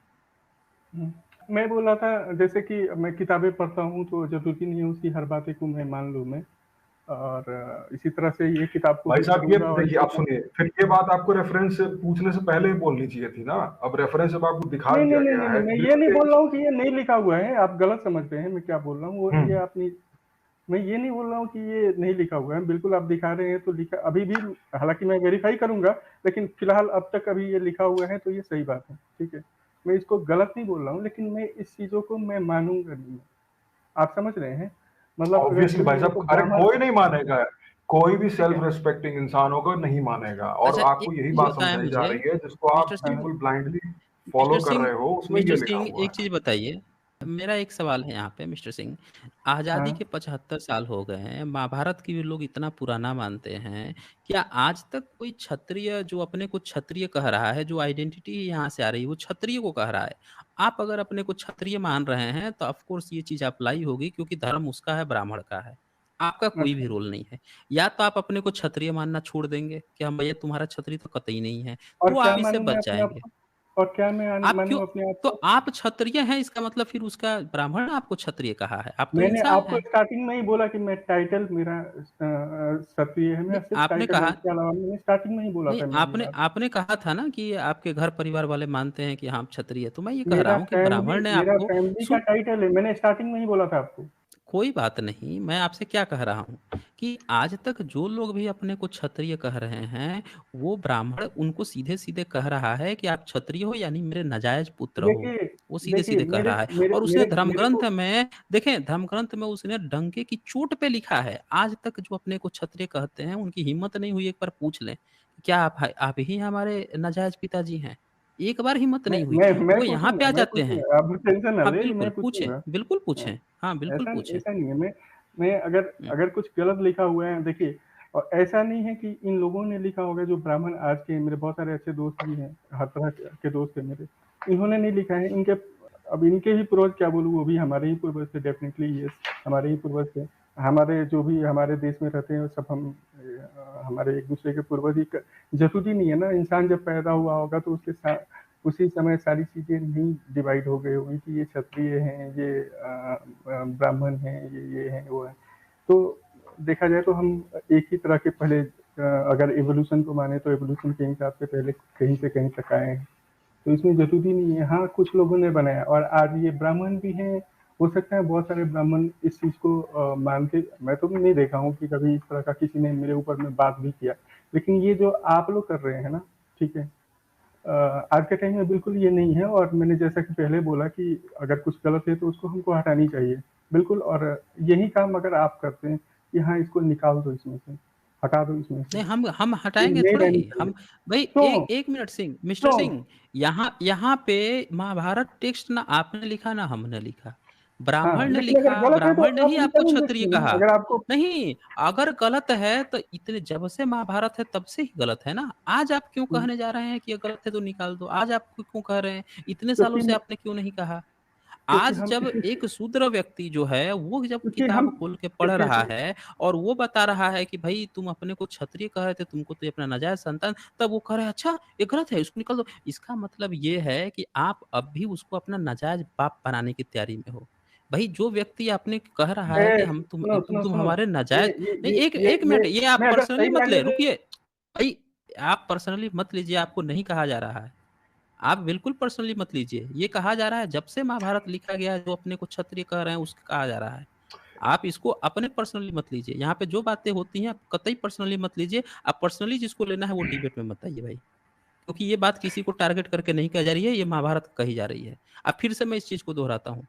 हुँ, मैं बोल रहा था जैसे कि मैं किताबें पढ़ता हूँ तो ज़रूरी नहीं है उसकी हर बातें को मैं मान लूँ मैं। और इसी तरह से ये किताब को भाई भी साहब ये पढ़ूँगा और देखिए, इसी आप तरह सुनिए, फिर ये बात आपको रेफरेंस से पूछने से पहले ही बोलनी चाहिए थी ना। अब रेफरेंस जब आपको दिखा नहीं, नहीं, दिया नहीं, गया नहीं, नहीं, है मैं तो ये नहीं बिल्कुल बोल यही। रहा हूँ कि ये नहीं लिखा हुआ है, आप गलत समझ रहे हैं मैं क्या बोल रहा हूँ। वो ये हम्म। अपनी मैं ये नहीं बोल रहा हूँ कि ये नहीं लिखा हुआ है, बिल्कुल आप दिखा रहे हैं तो लिखा अभी भी, हालाँकि मैं वेरीफ़ाई करूँगा, लेकिन फ़िलहाल अब तक अभी ये लिखा हुआ है तो ये सही बात है, ठीक है? मैं इसको गलत नहीं बोल रहा हूँ, लेकिन मैं इस चीज़ों को मैं मानूँगा नहीं। आप समझ रहे हैं? मतलब अगर ऑब्वियसली कोई भाई मेरे साहब, को अरे ब्राह्मण, कोई नहीं मानेगा। कोई भी ठीक सेल्फ है? रिस्पेक्टिंग इंसान होगा नहीं मानेगा, और अच्छा, एक आपको यही चीज़ बात बताएँ समझाई जा मुझे, रही है जिसको आप मिस्टर सिंह बिल्कुल ब्लाइंडली फॉलो कर रहे हो, उसमें ये मिस्टर लिखा सिंह हुआ एक है। चीज़ बताइए, मेरा एक सवाल है यहाँ पे मिस्टर सिंह, आज़ादी हाँ, के 75 साल हो गए हैं, महाभारत की भी लोग इतना पुराना मानते हैं, क्या आज तक कोई क्षत्रिय जो अपने को क्षत्रिय कह रहा है, जो आइडेंटिटी यहाँ से आ रही है, वो क्षत्रिय को कह रहा है? आप अगर अपने को क्षत्रिय मान रहे हैं, तो ऑफ कोर्स ये चीज़ अप्लाई होगी क्योंकि धर्म उसका है, ब्राह्मण का है। आपका कोई भी अच्छा। रोल नहीं है। या तो आप अपने को क्षत्रिय मानना छोड़ देंगे कि हम भैया तुम्हारा क्षत्रिय तो कतई नहीं है, और तो क्या आप इससे मानूँ मैं बच अपने आप जाएँगे। को? और क्या मैं आप क्यों मानूँ अपने आप तो को? आप क्षत्रिय हैं इसका मतलब फिर उसका ब्राह्मण ने आपको क्षत्रिय कहा है, आप तो मैंने इंसान आपको हैं। स्टार्टिंग में ही बोला कि मैं टाइटल मेरा क्षत्रिय है, नहीं, मेरा सिर्फ़ आपने टाइटल है, कहा इसके अलावा मैंने स्टार्टिंग में ही बोला नहीं, था मैंने ये आपने बात। आपने कहा था ना कि आपके घर परिवार वाले मानते हैं कि हाँ, आप क्षत्रिय हैं, तो मैं ये कह रहा हूँ कि ब्राह्मण ने मेरा आपको फैमिली का सुन टाइटल है, मैंने स्टार्टिंग में ही बोला था आपको। कोई बात नहीं, मैं आपसे क्या कह रहा हूँ कि आज तक जो लोग भी अपने को क्षत्रिय कह रहे हैं, वो ब्राह्मण उनको सीधे-सीधे कह रहा है कि आप क्षत्रिय हो यानी मेरे नाजायज़ पुत्र हो। देखिए वो देखिए सीधे-सीधे कह मेरे रहा है मेरे और उसने मेरे मेरे धर्मग्रंथ को में देखें धर्मग्रंथ में उसने डंके की चोट पे लिखा है। आज तक जो अपने को क्षत्रिय कहते हैं, उनकी हिम्मत नहीं हुई एक बार पूछ लें, क्या आप ही हमारे नाजायज़ पिताजी हैं? एक बार हिम्मत नहीं हुई। मैं वो यहाँ पे पूछूँगा आ मैं जाते हैं। पूछूँगा, आप टेंशन ना हाँ, लें, मैं बिल्कुल पूछें, पूछूँगा। बिल्कुल हाँ, पूछें। हाँ, बिल्कुल ऐसा पूछें। ऐसा नहीं है, मैं अगर हुँ। अगर कुछ गलत लिखा हुआ है देखिए, और ऐसा नहीं है कि इन लोगों ने लिखा होगा जो ब्राह्मण आज के मेरे बहुत सारे अच्छे दोस्त भी हैं, हर तरह के दोस्त हैं मेरे, इन्होंने नहीं लिखा है, इनके अब इनके ही पूर्वज क्या बोलूँ, वो भी हमारे ही पूर्वज थे, डेफिनेटली यस, हमारे ही पूर्वज थे। हमारे जो भी हमारे देश में रहते हैं सब हम हमारे एक दूसरे के पूर्वज ही जरूरी नहीं है ना, इंसान जब पैदा हुआ होगा तो उसके साथ उसी समय सारी चीजें नहीं डिवाइड हो गई होगी कि ये क्षत्रिय हैं, ये ब्राह्मण हैं, ये हैं वो है। तो देखा जाए तो हम एक ही तरह के पहले अगर एवोल्यूशन को माने तो एवोल्यूशन के हिसाब से पहले कहीं से कहीं तक आए हैं, तो इसमें जरूरी नहीं है। हाँ, कुछ लोगों ने बनाया और आज ये ब्राह्मण भी हैं, हो सकता है बहुत सारे ब्राह्मण इस चीज को मान के, मैं तो नहीं देखा हूँ कि कभी इस तरह का किसी ने मेरे ऊपर में बात भी किया, लेकिन ये जो आप लोग कर रहे हैं ना, ठीक है, आज के टाइम में बिल्कुल ये नहीं है। और मैंने जैसा कि पहले बोला कि अगर कुछ गलत है तो उसको हमको हटानी चाहिए, बिल्कुल। और यही काम अगर आप करते हैं कि हाँ इसको निकाल दो इसमें से, हटा दो इसमें से, नहीं, हम ये हटाएँगे नहीं थोड़े रहनी ही। चाहिए। हम भई क्यों? 1 मिनट सिंह मिस्टर क्यों? सिंह, यहाँ यहाँ पे महाभारत टेक्स्ट ना आपने लिखा ना हमने लिखा। हाँ, ब्राह्मण ने लेकिन अगर लिखा, गलत है तो ब्राह्मण ने आप ही उनका आपको नहीं क्षत्रिय देखिए, कहा। अगर आपको नहीं, अगर गलत है तो इतने जब से महाभारत है तब से ही गलत है ना। आज आप क्यों कहने जा रहे हैं कि ये गलत है तो निकाल दो? आज आप क्यों कह रहे हैं? इतने सालों क्योंकि से आपने क्यों नहीं कहा? क्योंकि आज हम जब एक शूद्र व्यक्ति जो है, वो जब क्योंकि हम किताब खोल के पढ़ देखिए रहा है और वो बता रहा है कि भई तुम अपने को क्षत्रिय कह रहे थे, तुमको तो ये अपना नाजायज़ संतान, तब वो कह रहे हैं अच्छा ये गलत है, इसको निकाल दो। इसका मतलब ये है कि आप अब भी उसको अपना नाजायज़ बाप बनाने की तैयारी में हो। भई जो व्यक्ति आपने कह रहा है कि हम तुम सुनो सुनो तुम सुनो, हमारे ये नाजायज़ ये नहीं, ये एक ये एक ये मिनट ये आप मैं अगर पर्सनली सही मत मायने ले, में रुकिए। भई आप पर्सनली मत लीजिए, आपको नहीं कहा जा रहा है। आप बिल्कुल पर्सनली मत लीजिए। ये कहा जा रहा है जब से महाभारत लिखा गया है, जो अपने को क्षत्रिय कह रहे हैं, उसको कहा जा रहा है। आप इसको अपने पर्सनली मत लीजिए। यहाँ पे जो बातें होती हैं, आप कतई पर्सनली मत लीजिए। आप पर्सनली जिसको लेना है, वो डिबेट में मत आइए भाई। क्योंकि ये बात किसी को टारगेट करके नहीं कही जा रही है, ये महाभारत कही जा रही है। अब फिर से मैं इस चीज़ को दोहराता हूँ।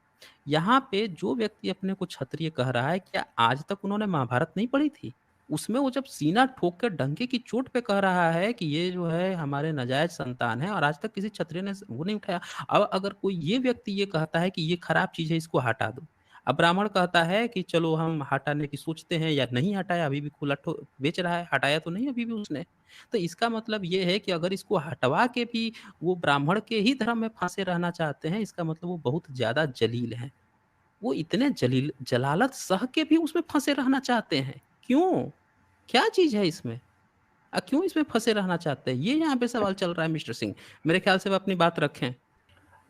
यहाँ पे जो व्यक्ति अपने को क्षत्रिय कह रहा है, क्या आज तक उन्होंने महाभारत नहीं पढ़ी थी? उसमें वो जब सीना ठोक के डंके की चोट पे कह रहा है कि ये जो है हमारे नाजायज़ संतान है और आज तक किसी क्षत्रिय ने वो नहीं उठाया। अब अगर कोई ये व्यक्ति ये कहता है कि ये खराब चीज़ है, इसको हटा दो। अब ब्राह्मण कहता है कि चलो हम हटाने की सोचते हैं या नहीं हटाया, अभी भी खुला बेच रहा है, हटाया तो नहीं अभी भी उसने। तो इसका मतलब ये है कि अगर इसको हटवा के भी वो ब्राह्मण के ही धर्म में फँसे रहना चाहते हैं, इसका मतलब वो बहुत ज़्यादा जलील हैं। वो इतने जलील जलालत सह के भी उसमें फँसे रहना चाहते हैं। क्यों? क्या चीज़ है इसमें? क्यों इसमें फँसे रहना चाहते हैं? ये यहाँ पे सवाल चल रहा है मिस्टर सिंह। मेरे ख्याल से अब अपनी बात रखें।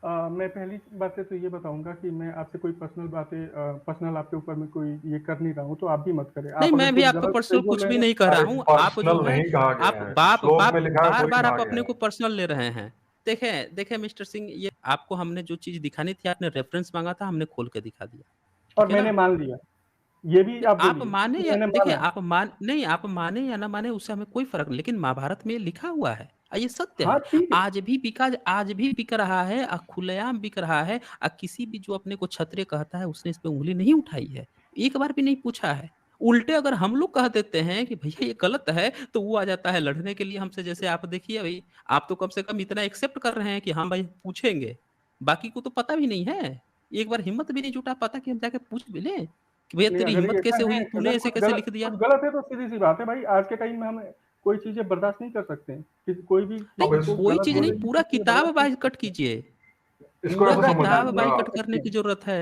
मैं पहली बात है तो ये बताऊंगा कि मैं आपसे कोई पर्सनल बातें पर्सनल आपके ऊपर में कोई ये कर नहीं रहा हूँ, तो आप भी मत करें। नहीं, आप अगर मैं भी कुछ आपको गलत पर्सनल सही बोल कुछ रहे भी हैं। नहीं कह रहा अरे हूँ। आप जो पर्सनल है नहीं कहा आप गया है, बाप श्लोक बाप में लिखा है थोड़ी बार-बार कहा आप गया अपने है। को पर्सनल ले रहे हैं। देखें देखें मिस्टर सिंह, ये आपको हमने जो चीज़ दिखानी थी, आपने रेफ़रेंस माँगा था, हमने खोल के दिखा दिया। और ठीक है मैंने ना? मान लिया, ये भी नहीं, आप आप बोलिए माने कि या मैंने देखिए माना। आप माने या ना माने उससे हमें कोई फ़र्क नहीं, लेकिन महाभारत में ये लिखा हुआ है ये सत्य हाँ है। ठीक है। आज भी बिक रहा है खुलेआम बिक रहा है किसी भी जो अपने को क्षत्रिय कहता है उसने इस पे उँगली नहीं उठाई है। एक बार भी नहीं पूछा है। उल्टे अगर हम लोग कह देते हैं कि भैया ये गलत है, तो वो आ जाता है लड़ने के लिए हमसे। जैसे आप देखिए भई, आप तो कम से कम इतना एक्सेप्ट कर रहे हैं कि हाँ भाई पूछेंगे। बाकी को तो पता भी नहीं है। एक बार हिम्मत भी नहीं जुटा पाता कि हम जाके पूछ भी लें। कि भैया नहीं, तेरी अगर ये हिम्मत ऐसा कैसे है, हुई? तूने अगर ऐसे कैसे लिख दिया? कुछ गलत है तो सीधी-सी बात है भाई, आज के टाइम में हम कोई चीज़ें बर्दाश्त नहीं कर सकते हैं। कि कोई भी नहीं, अब किसी को कोई गलत चीज़ नहीं, बोले, ये पूरा चीज़ें किताब बर्दाश्त नहीं कर बाइकआउट सकते। कीजिए। इसको पूरा ऐसा किताब किताब समझिए, नहीं कर बाइकआउट करने सकते की हैं। ज़रूरत है।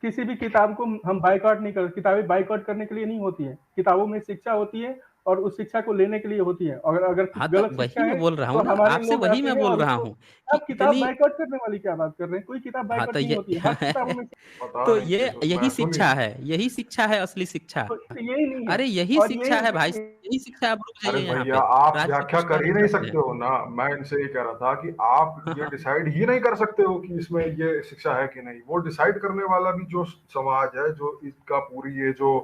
किसी भी किताब को हम बायकॉट नहीं कर, किताबें बायकॉट करने के लिए नहीं होती हैं। किताबों में शिक्षा होती है और उस शिक्षा को लेने के लिए होती है। और अगर कुछ हाँ, तो गलत वही शिक्षा मैं है बोल रहा तो हूँ ना, हमारे आपसे लोग वही आते मैं हैं बोल और रहा उसको, हूँ कि आप किताब इतनी बायकॉट करने वाली क्या बात कर रहे हैं? कोई किताब हाँ, बायकॉट तो नहीं होती है, हर किताबों में। पता तो नहीं ये कैसे यही मैं सुनिए। शिक्षा है, यही शिक्षा है असली शिक्षा। तो यही नहीं है। अरे यही और शिक्षा है भाई, ये यही शिक्षा है। आप रुक अरे जाइए यहाँ भैया पे, आप राज्य व्याख्या विस्तार कर ही हो नहीं जाते हैं। सकते हो ना, मैं इनसे ये कह रहा था कि आप हाँ, ये हाँ। डिसाइड ही नहीं कर सकते हो कि इसमें ये शिक्षा है कि नहीं। वो डिसाइड करने वाला भी जो समाज है, जो इसका पूरी ये जो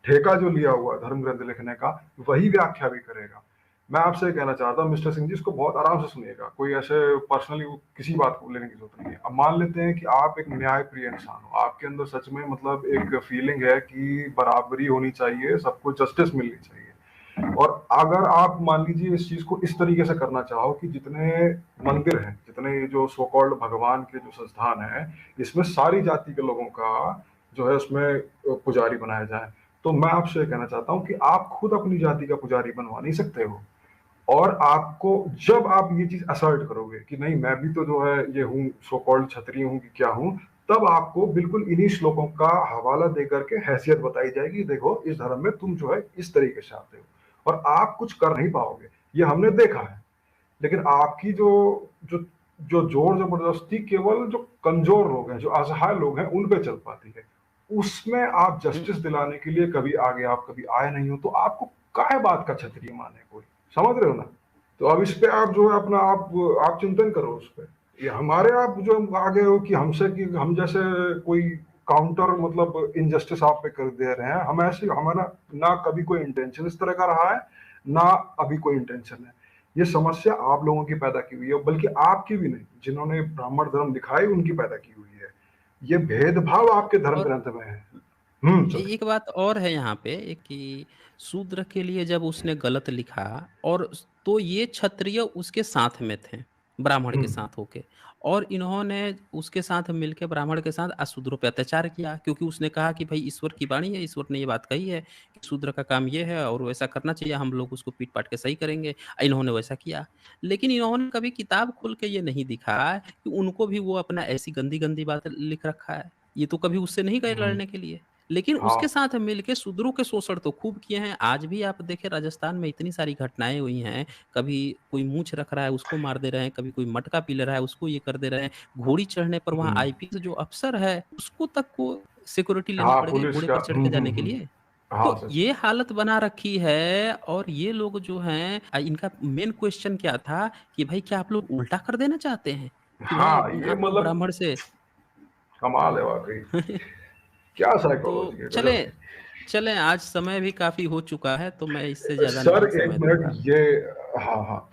ठेका जो लिया हुआ धर्म ग्रंथ लिखने का, वही व्याख्या भी करेगा। मैं आपसे कहना चाहता हूँ मिस्टर सिंह जी, इसको बहुत आराम से सुनिएगा, कोई ऐसे पर्सनली किसी बात को लेने की जरूरत नहीं है। अब मान लेते हैं कि आप एक न्याय प्रिय इंसान हो, आपके अंदर सच में मतलब एक फीलिंग है कि बराबरी होनी चाहिए, सबको जस्टिस मिलनी चाहिए, और अगर आप मान लीजिए इस चीज को इस तरीके से करना चाहो कि जितने मंदिर हैं, जितने ये जो सो कॉल्ड भगवान के जो संस्थान है, इसमें सारी जाति के लोगों का जो है उसमें पुजारी बनाया जाए, तो मैं आपसे ये कहना चाहता हूँ कि आप खुद अपनी जाति का पुजारी बनवा नहीं सकते हो। और आपको जब आप ये चीज असर्ट करोगे कि नहीं मैं भी तो जो है ये हूँ, सो कॉल्ड क्षत्रिय हूँ कि क्या हूँ, तब आपको बिल्कुल इन्हीं श्लोकों का हवाला देकर के हैसियत बताई जाएगी, देखो इस धर्म में तुम जो है इस तरीके से आते हो, और आप कुछ कर नहीं पाओगे, ये हमने देखा है। लेकिन आपकी जो जो जो जोर जबरदस्ती केवल जो कमजोर लोग हैं, जो असहाय लोग हैं, उन पे चल पाती है। उसमें आप जस्टिस दिलाने के लिए कभी आगे आप कभी आए नहीं हो, तो आपको काहे बात का क्षत्रिय माने कोई, समझ रहे हो ना? तो अब इस पे आप जो है अपना आप चिंतन करो उस पे। ये हमारे आप जो आगे हो कि हमसे कि हम जैसे कोई काउंटर मतलब इनजस्टिस आप पे कर दे रहे हैं, हम ऐसे हमारा ना कभी कोई इंटेंशन इस तरह का रहा है, ना अभी कोई इंटेंशन है। ये समस्या आप लोगों की पैदा की हुई है, बल्कि आपकी भी नहीं, जिन्होंने ब्राह्मण धर्म दिखाई उनकी पैदा की हुई है। ये भेदभाव आपके धर्म और ग्रंथ में है। चलिए। एक बात और है यहाँ पे कि शूद्र के लिए जब उसने गलत लिखा, और तो ये क्षत्रिय उसके साथ में थे, ब्राह्मण के हम्म साथ होके, और इन्होंने उसके साथ मिलके ब्राह्मण के साथ अशूद्रों पे अत्याचार किया, क्योंकि उसने कहा कि भाई ईश्वर की वाणी है, ईश्वर ने ये बात कही है कि शूद्र का काम ये है और वैसा करना चाहिए, हम लोग उसको पीट पाट के सही करेंगे। इन्होंने वैसा किया। लेकिन इन्होंने कभी किताब खोल के ये नहीं दिखा कि उनको भी वो अपना ऐसी गंदी गंदी बात लिख रखा है। ये तो कभी उससे नहीं गए हम्म, लड़ने के लिए, लेकिन उसके हाँ। साथ मिलके शूद्रों के शोषण तो खूब किए हैं। आज भी आप देखें राजस्थान में इतनी सारी घटनाएं हुई हैं, कभी कोई मूंछ रख रहा है उसको मार दे रहे हैं, कभी कोई मटका पी ले रहा है उसको ये कर दे रहे हैं, घोड़ी चढ़ने पर वहां हम्म, आईपीएस जो अफसर है उसको तक को सिक्योरिटी लेनी हाँ पड़ गई पुलिस घोड़े का। पर चढ़ के जाने के लिए। हाँ तो सच ये में। हालत बना रखी है। और ये लोग जो हैं इनका मेन क्वेश्चन क्या था कि भाई क्या आप लोग उल्टा कर देना चाहते हैं कि भाई हाँ ये आप लोग मतलब ब्राह्मण से कमाल है वाकई। क्या तो साइकोलॉजी है गजब चलें की। चलें, आज समय भी काफी हो चुका है तो मैं इससे ज्यादा सर नहीं एक समय मिनट दूंगा। ये, हाँ हाँ,